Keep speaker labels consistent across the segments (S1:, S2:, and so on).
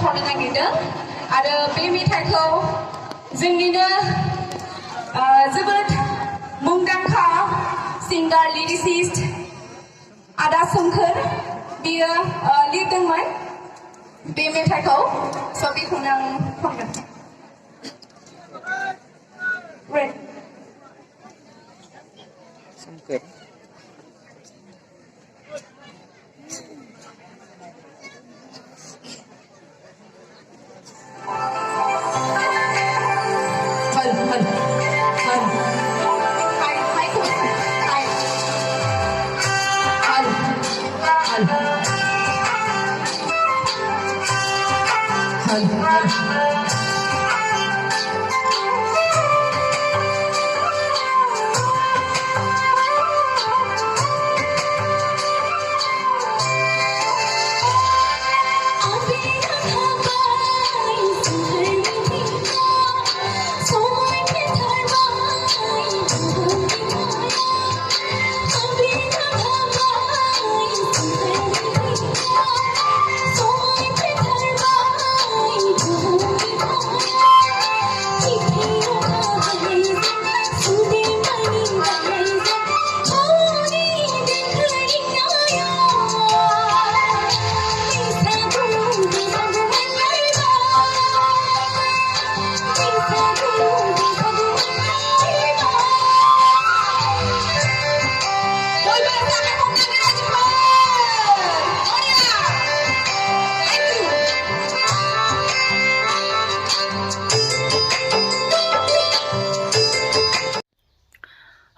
S1: खनथावनो नागिरदों आरो बे मेथाइखौ जोंनिनो जोबोद मुंदांखा सिंगार लिरिसिस्ट आदा सोमखोर बियो लिरदोंमोन बे मेथाइखौ स' बेखौनो आं खनगोन।
S2: सोमखोर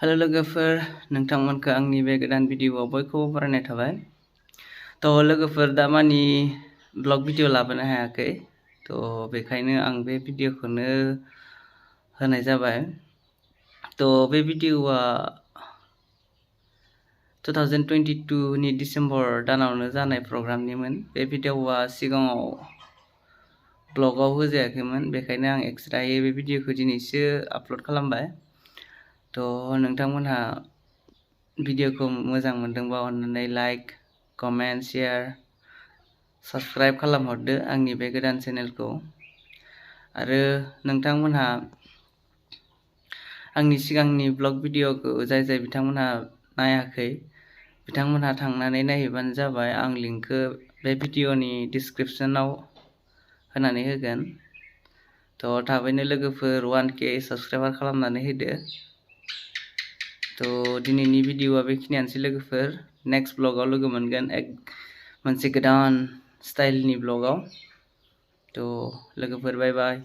S2: हेलो लोगोफोर नोंथांमोनखौ आंनि बे गोदान भिडिअआव बयखौबो बरायनाय थाबाय। थ' लोगोफोर दामानि ब्लग भिडिअ लाबोनो हायाखै थ' बेखायनो आं बे भिडिअखौनो होनाय जाबाय। थ' बे भिडिअआ 2022 नि डिसेम्बर दानावनो जानाय प्रग्रामनिमोन। बे भिडिअआ सिगाङाव ब्लगाव होजायाखैमोन बेखायनो आं एक्सट्रायै बे भिडिअखौ दिनैसो आपल'ड खालामबाय। थ' नोंथांमोनहा भिडिअखौ मोजां मोनदोंबा अन्नानै लाइक कमेन्ट शेयार साबस्क्राइब खालामहरदो आंनि बे गोदान चेनेलखौ। आरो नोंथांमोनहा आंनि सिगांनि ब्लग भिडिअखौ जाय बिथांमोनहा नायाखै बिथांमोनहा थांनानै नायहैबानो जाबाय। आं लिंकखौ बे भिडिअनि डिसक्रिपसनाव होनानै होगोन। थ' थाबैनो लोगोफोर 1K साबस्क्राइबार खालामनानै होदो। थ' दिनैनि भिडिअआ बेखिनियानोसै लोगोफोर। नेक्स्ट ब्लगाव लोगो मोनगोन मोनसे गोदान स्टाइलनि ब्लगाव। थ' लोगोफोर बाय बाय।